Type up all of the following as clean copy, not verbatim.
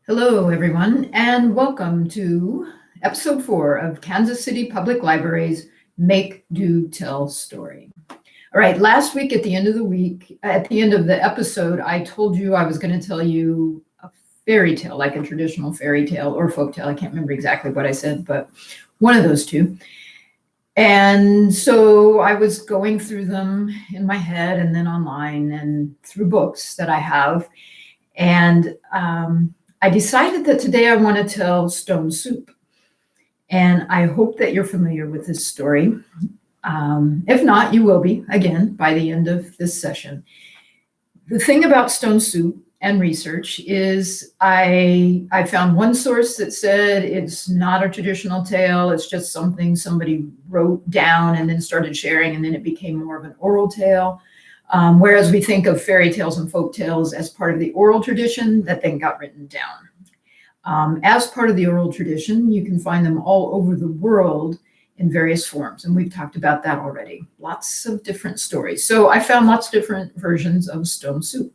Hello, everyone, and welcome to episode 4 of Kansas City Public Library's Make, Do, Tell story. All right, last week at the end of the episode, I told you I was going to tell you a fairy tale, like a traditional fairy tale or folk tale. I can't remember exactly what I said, but one of those two. And so I was going through them in my head and then online and through books that I have. And I decided that today I want to tell Stone Soup. And I hope that you're familiar with this story. If not, you will be, again, by the end of this session. The thing about Stone Soup and research is I found one source that said it's not a traditional tale. It's just something somebody wrote down and then started sharing, and then it became more of an oral tale. Whereas we think of fairy tales and folk tales as part of the oral tradition that then got written down. As part of the oral tradition, you can find them all over the world in various forms. And we've talked about that already. Lots of different stories. So I found lots of different versions of Stone Soup.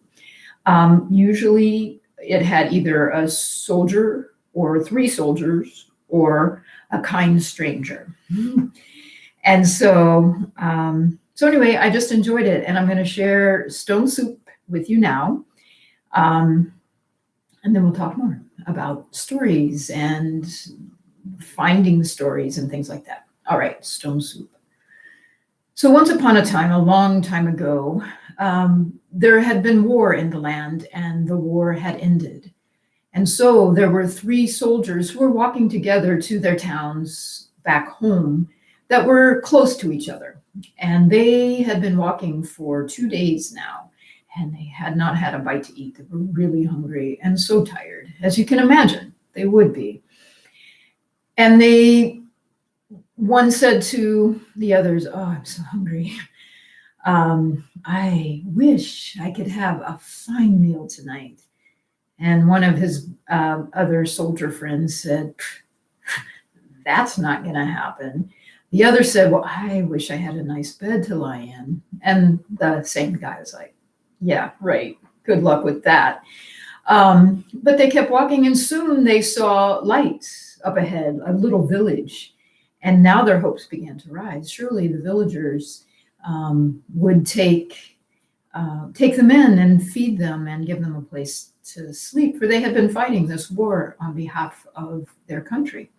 Usually it had either a soldier or 3 soldiers or a kind stranger. And so anyway, I just enjoyed it, and I'm going to share Stone Soup with you now. And then we'll talk more about stories and finding stories and things like that. All right, Stone Soup. So once upon a time, a long time ago, there had been war in the land, and the war had ended. And so there were 3 soldiers who were walking together to their towns back home that were close to each other. And they had been walking for 2 days now, and they had not had a bite to eat. They were really hungry and so tired, as you can imagine they would be. And one said to the others, "Oh, I'm so hungry. I wish I could have a fine meal tonight." And one of his other soldier friends said, "That's not going to happen." The other said, "Well, I wish I had a nice bed to lie in." And the same guy was like, "Yeah, right. Good luck with that." But they kept walking, and soon they saw lights up ahead, a little village. And now their hopes began to rise. Surely the villagers would take them in and feed them and give them a place to sleep, for they had been fighting this war on behalf of their country.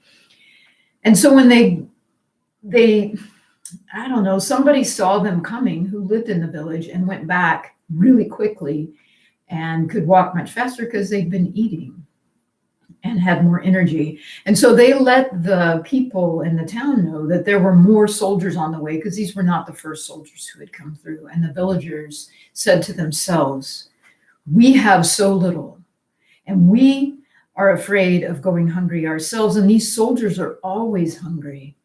And so when I don't know, somebody saw them coming who lived in the village and went back really quickly and could walk much faster because they'd been eating and had more energy. And so they let the people in the town know that there were more soldiers on the way, because these were not the first soldiers who had come through. And the villagers said to themselves, "We have so little, and we are afraid of going hungry ourselves, and these soldiers are always hungry."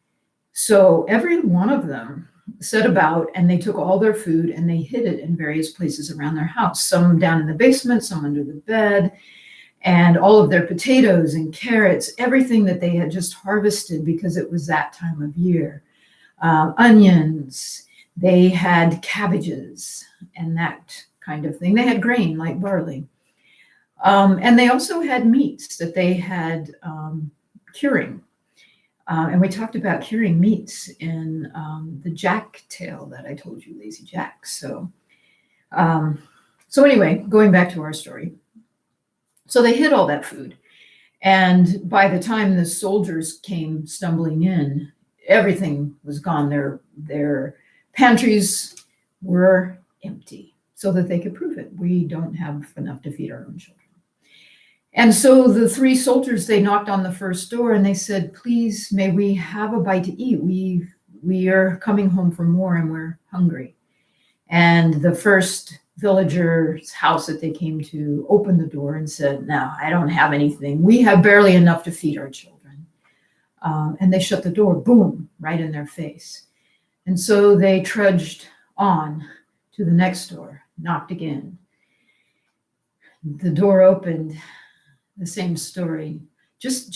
So every one of them set about, and they took all their food and they hid it in various places around their house, some down in the basement, some under the bed, and all of their potatoes and carrots, everything that they had just harvested because it was that time of year. Onions, they had cabbages and that kind of thing. They had grain like barley. And they also had meats that they had curing. And we talked about curing meats in the Jack tale that I told you, Lazy Jack. So anyway, going back to our story. So they hid all that food. And by the time the soldiers came stumbling in, everything was gone. Their pantries were empty so that they could prove it. We don't have enough to feed our own children. And so the 3 soldiers, they knocked on the first door and they said, "Please, may we have a bite to eat? We are coming home from war and we're hungry." And the first villager's house that they came to opened the door and said, "No, I don't have anything. We have barely enough to feed our children." And they shut the door, boom, right in their face. And so they trudged on to the next door, knocked again. The door opened. The same story. Just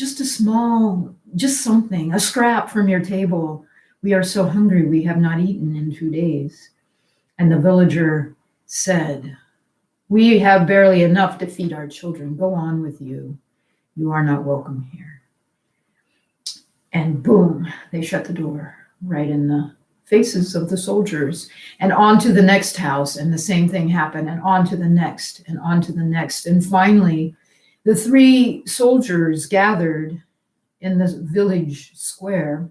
something, a scrap from your table. "We are so hungry, we have not eaten in 2 days." And the villager said, "We have barely enough to feed our children. Go on with you." You are not welcome here. And boom, they shut the door right in the faces of the soldiers, and on to the next house, and the same thing happened, and on to the next, and on to the next. And finally, the 3 soldiers gathered in the village square,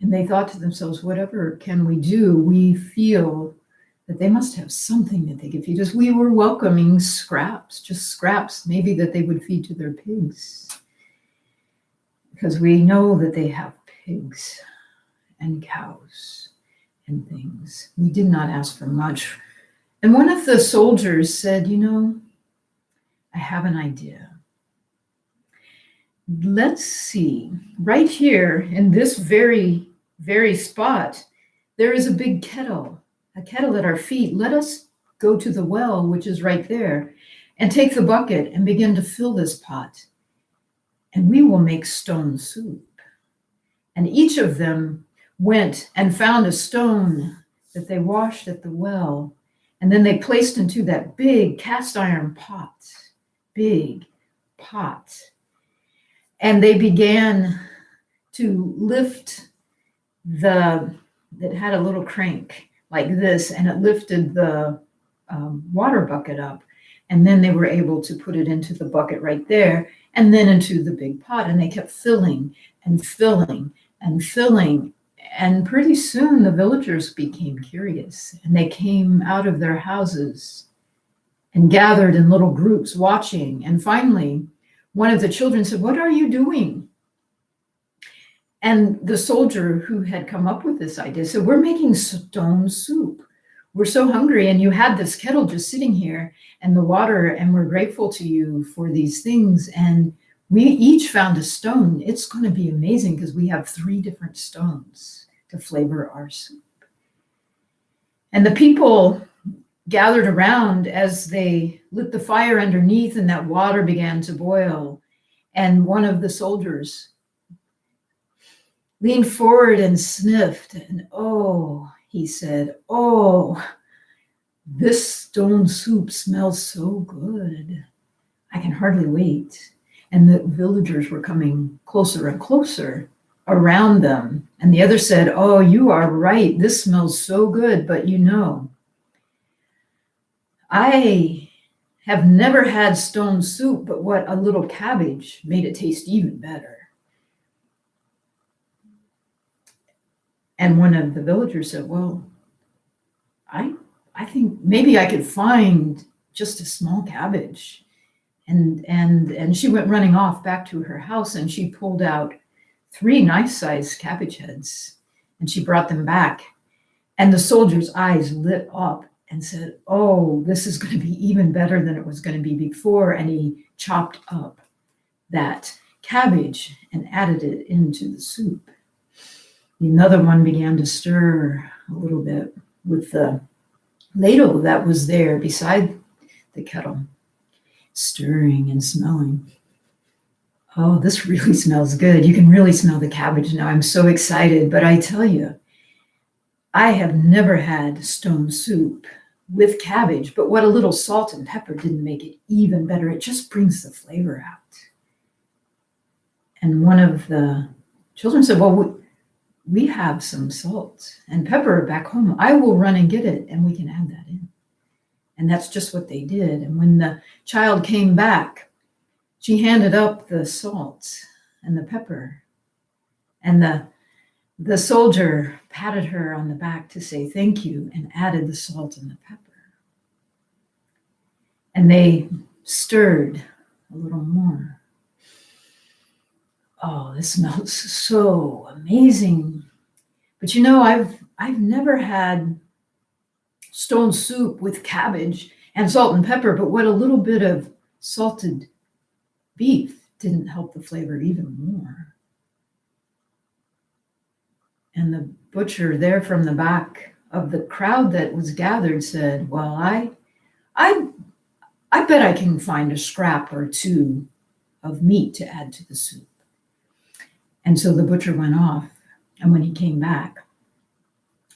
and they thought to themselves, whatever can we do? We feel that they must have something that they could feed us. We were welcoming scraps, just scraps, maybe that they would feed to their pigs, because we know that they have pigs and cows and things. We did not ask for much. And one of the soldiers said, I have an idea. Let's see, right here in this very, very spot, there is a big kettle, a kettle at our feet. Let us go to the well, which is right there, and take the bucket and begin to fill this pot. And we will make stone soup. And each of them went and found a stone that they washed at the well. And then they placed into that big cast iron pot, big pot. And they began to lift that had a little crank like this, and it lifted the water bucket up. And then they were able to put it into the bucket right there, and then into the big pot. And they kept filling and filling and filling. And pretty soon the villagers became curious, and they came out of their houses and gathered in little groups watching. And finally, one of the children said, "What are you doing?" And the soldier who had come up with this idea said, "We're making stone soup. We're so hungry, and you had this kettle just sitting here and the water, and we're grateful to you for these things. And we each found a stone. It's going to be amazing because we have 3 different stones to flavor our soup." And the people gathered around as they lit the fire underneath, and that water began to boil. And one of the soldiers leaned forward and sniffed, and he said, "Oh, this stone soup smells so good. I can hardly wait." And the villagers were coming closer and closer around them. And the other said, "Oh, you are right. This smells so good. But I have never had stone soup, but what a little cabbage made it taste even better." And one of the villagers said, "Well, I think maybe I could find just a small cabbage." And she went running off back to her house, and she pulled out 3 nice-sized cabbage heads, and she brought them back. And the soldier's eyes lit up and said, "Oh, this is going to be even better than it was going to be before." And he chopped up that cabbage and added it into the soup. Another one began to stir a little bit with the ladle that was there beside the kettle, stirring and smelling. "Oh, this really smells good. You can really smell the cabbage now. I'm so excited. But I tell you, I have never had stone soup with cabbage, but what a little salt and pepper didn't make it even better. It just brings the flavor out." And one of the children said, "Well, we have some salt and pepper back home. I will run and get it, and we can add that in." And that's just what they did. And when the child came back, she handed up the salt and the pepper. And the soldier patted her on the back to say thank you and added the salt and the pepper. And they stirred a little more. "Oh, this smells so amazing. But I've never had stone soup with cabbage and salt and pepper, but what a little bit of salted beef didn't help the flavor even more." And the butcher there from the back of the crowd that was gathered said, "Well, I bet I can find a scrap or 2 of meat to add to the soup." And so the butcher went off, and when he came back,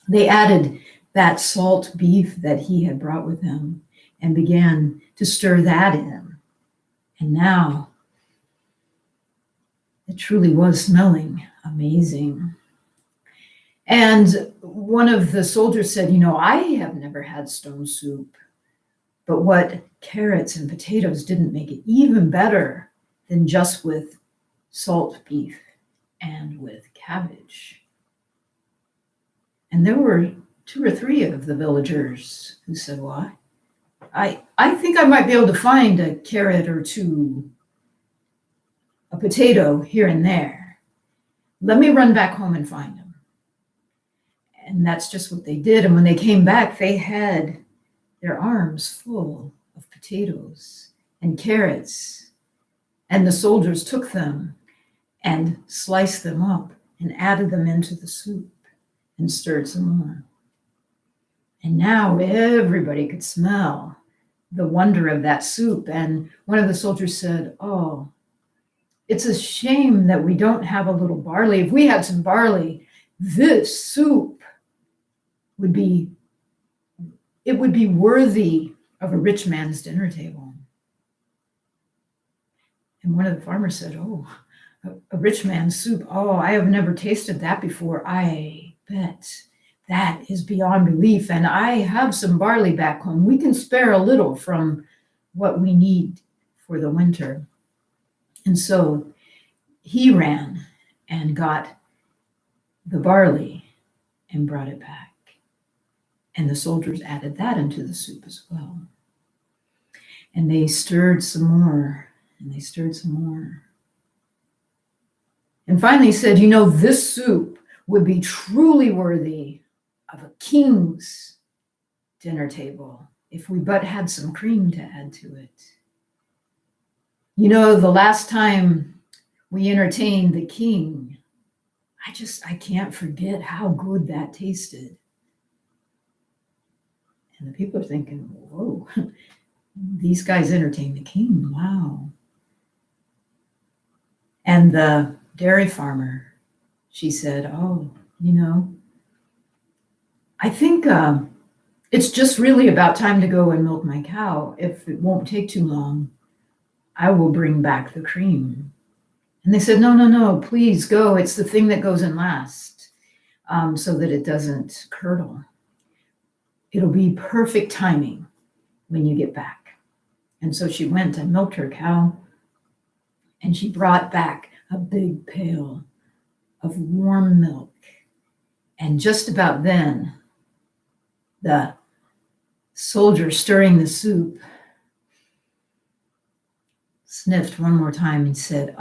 they added that salt beef that he had brought with him and began to stir that in. And now It truly was smelling amazing. And one of the soldiers said, I have never had stone soup, but what carrots and potatoes didn't make it even better than just with salt beef and with cabbage. And there were 2 or 3 of the villagers who said, well, I think I might be able to find a carrot or 2, a potato here and there. Let me run back home and find them. And that's just what they did. And when they came back, they had their arms full of potatoes and carrots. And the soldiers took them and sliced them up and added them into the soup and stirred some more. And now everybody could smell the wonder of that soup. And one of the soldiers said, oh, it's a shame that we don't have a little barley. If we had some barley, this soup would be worthy of a rich man's dinner table. And one of the farmers said, oh, a rich man's soup. Oh, I have never tasted that before. I bet that is beyond belief. And I have some barley back home. We can spare a little from what we need for the winter. And so he ran and got the barley and brought it back. And the soldiers added that into the soup as well. And they stirred some more, and they stirred some more. And finally said, this soup would be truly worthy of a king's dinner table if we but had some cream to add to it. The last time we entertained the king, I can't forget how good that tasted. And the people are thinking, whoa, these guys entertain the king, wow. And the dairy farmer, she said, oh, I think it's just really about time to go and milk my cow. If it won't take too long, I will bring back the cream. And they said, no, please go. It's the thing that goes in last, so that it doesn't curdle. It'll be perfect timing when you get back. And so she went and milked her cow, and she brought back a big pail of warm milk. And just about then, the soldier stirring the soup sniffed one more time and said,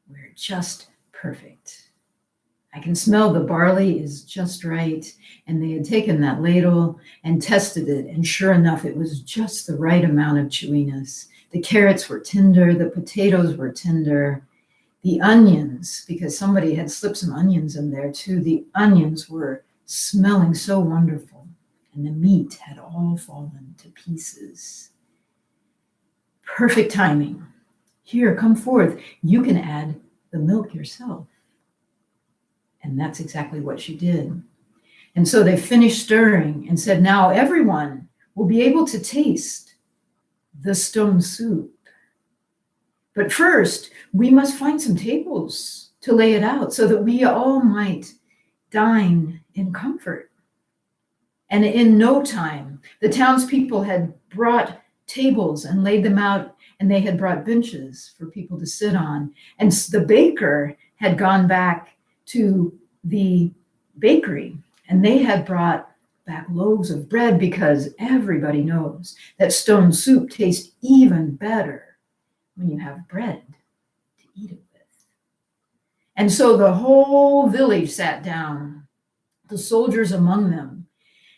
we're just perfect. I can smell the barley is just right. And they had taken that ladle and tested it. And sure enough, it was just the right amount of chewiness. The carrots were tender. The potatoes were tender. The onions, because somebody had slipped some onions in there too, the onions were smelling so wonderful. And the meat had all fallen to pieces. Perfect timing. Here, come forth. You can add the milk yourself. And that's exactly what she did. And so they finished stirring and said, now everyone will be able to taste the stone soup. But first, we must find some tables to lay it out so that we all might dine in comfort. And in no time, the townspeople had brought tables and laid them out, and they had brought benches for people to sit on. And the baker had gone back to the bakery, and they had brought back loaves of bread, because everybody knows that stone soup tastes even better when you have bread to eat it with. And so the whole village sat down, the soldiers among them,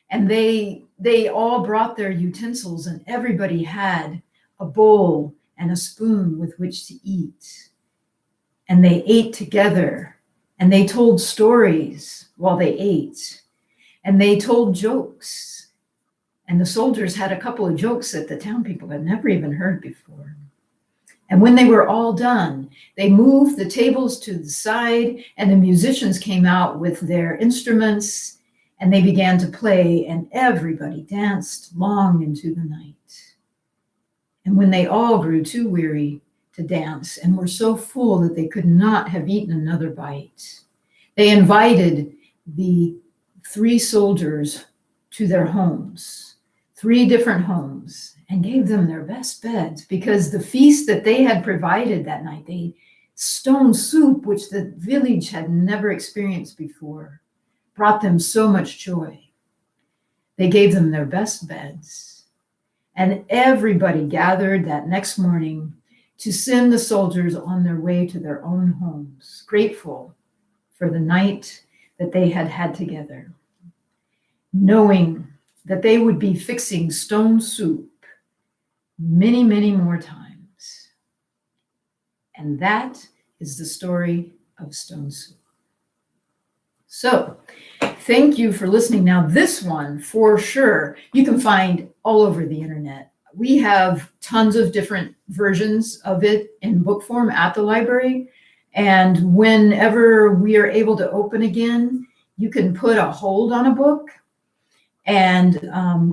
and they all brought their utensils, and everybody had a bowl and a spoon with which to eat. And they ate together. And they told stories while they ate. And they told jokes. And the soldiers had a couple of jokes that the town people had never even heard before. And when they were all done, they moved the tables to the side, and the musicians came out with their instruments, and they began to play, and everybody danced long into the night. And when they all grew too weary to dance and were so full that they could not have eaten another bite. They invited the 3 soldiers to their homes, 3 different homes, and gave them their best beds because the feast that they had provided that night, they stone soup, which the village had never experienced before, brought them so much joy. They gave them their best beds, and everybody gathered that next morning to send the soldiers on their way to their own homes, grateful for the night that they had had together, knowing that they would be fixing stone soup many, many more times. And that is the story of stone soup. So, thank you for listening. Now, this one, for sure, you can find all over the internet. We have tons of different versions of it in book form at the library. And whenever we are able to open again, you can put a hold on a book and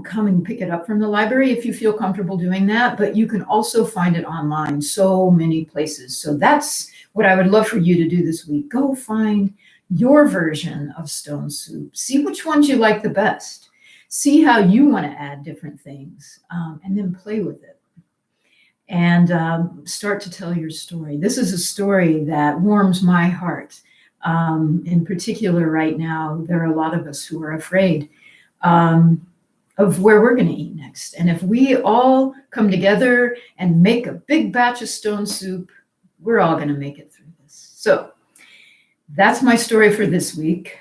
come and pick it up from the library if you feel comfortable doing that. But you can also find it online, so many places. So that's what I would love for you to do this week. Go find your version of stone soup. See which ones you like the best. See how you want to add different things, and then play with it. And start to tell your story. This is a story that warms my heart. In particular, right now, there are a lot of us who are afraid of where we're going to eat next. And if we all come together and make a big batch of stone soup, we're all going to make it through this. So that's my story for this week.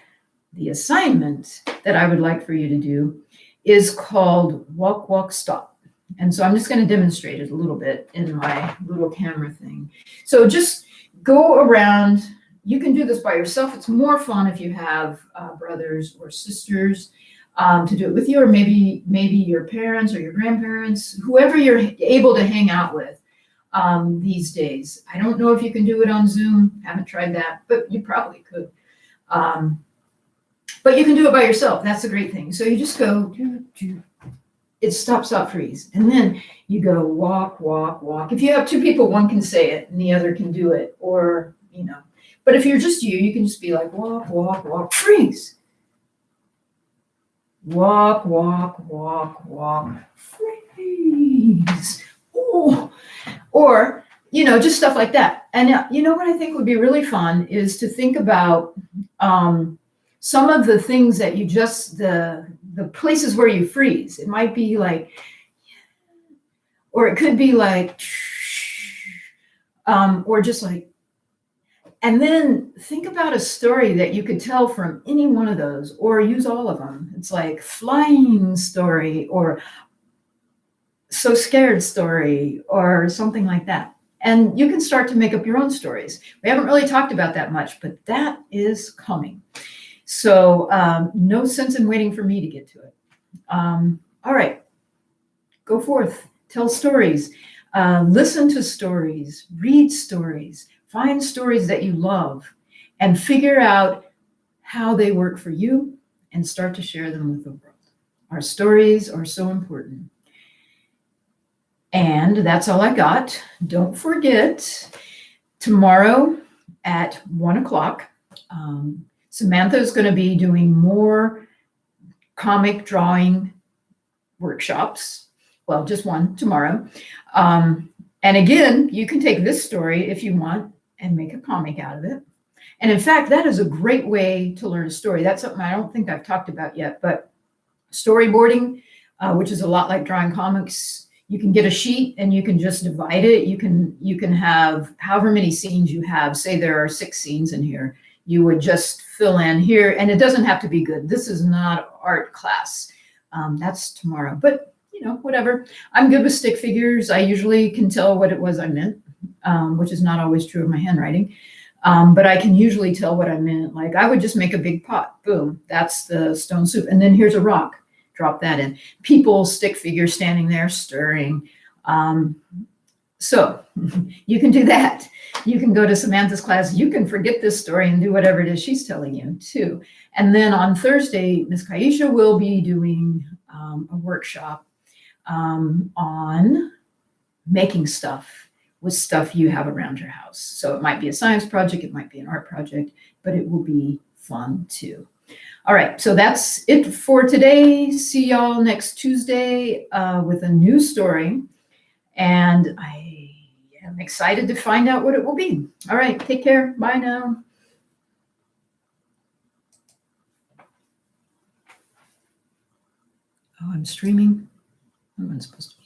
The assignment that I would like for you to do is called Walk, Walk, Stop. And so I'm just going to demonstrate it a little bit in my little camera thing. So just go around. You can do this by yourself. It's more fun if you have brothers or sisters to do it with you, or maybe your parents or your grandparents, whoever you're able to hang out with these days. I don't know if you can do it on Zoom. Haven't tried that, but you probably could. But you can do it by yourself. That's the great thing. So you just go, it stop, stop, freeze. And then you go walk, walk, walk. If you have 2 people, one can say it and the other can do it, or, But if you're just you can just be like, walk, walk, walk, freeze. Walk, walk, walk, walk, freeze. Oh. Or, just stuff like that. And what I think would be really fun is to think about some of the things that you just, the places where you freeze. It might be like, or it could be like, or just like, and then think about a story that you could tell from any one of those, or use all of them. It's like flying story, or so scared story, or something like that. And you can start to make up your own stories. We haven't really talked about that much, but that is coming. So no sense in waiting for me to get to it. All right, go forth, tell stories, listen to stories, read stories, find stories that you love, and figure out how they work for you and start to share them with the world. Our stories are so important. And that's all I got. Don't forget, tomorrow at 1:00, Samantha is going to be doing more comic drawing workshops. Well, just one tomorrow. And again, you can take this story if you want and make a comic out of it. And in fact, that is a great way to learn a story. That's something I don't think I've talked about yet, but storyboarding, which is a lot like drawing comics. You can get a sheet and you can just divide it. You can have however many scenes you have. Say there are 6 scenes in here. You would just fill in here, and it doesn't have to be good. This is not art class. That's tomorrow, but whatever. I'm good with stick figures. I usually can tell what it was I meant, which is not always true of my handwriting. But I can usually tell what I meant. Like I would just make a big pot. Boom, that's the stone soup. And then here's a rock. Drop that in. People, stick figures standing there stirring. So you can do that. You can go to Samantha's class. You can forget this story and do whatever it is she's telling you too. And then on Thursday, Miss Kaisha will be doing a workshop on making stuff with stuff you have around your house. So it might be a science project, it might be an art project, but it will be fun too. All right, so that's it for today. See y'all next Tuesday with a new story. And I am excited to find out what it will be. All right, take care. Bye now. Oh, I'm streaming. I'm supposed to be.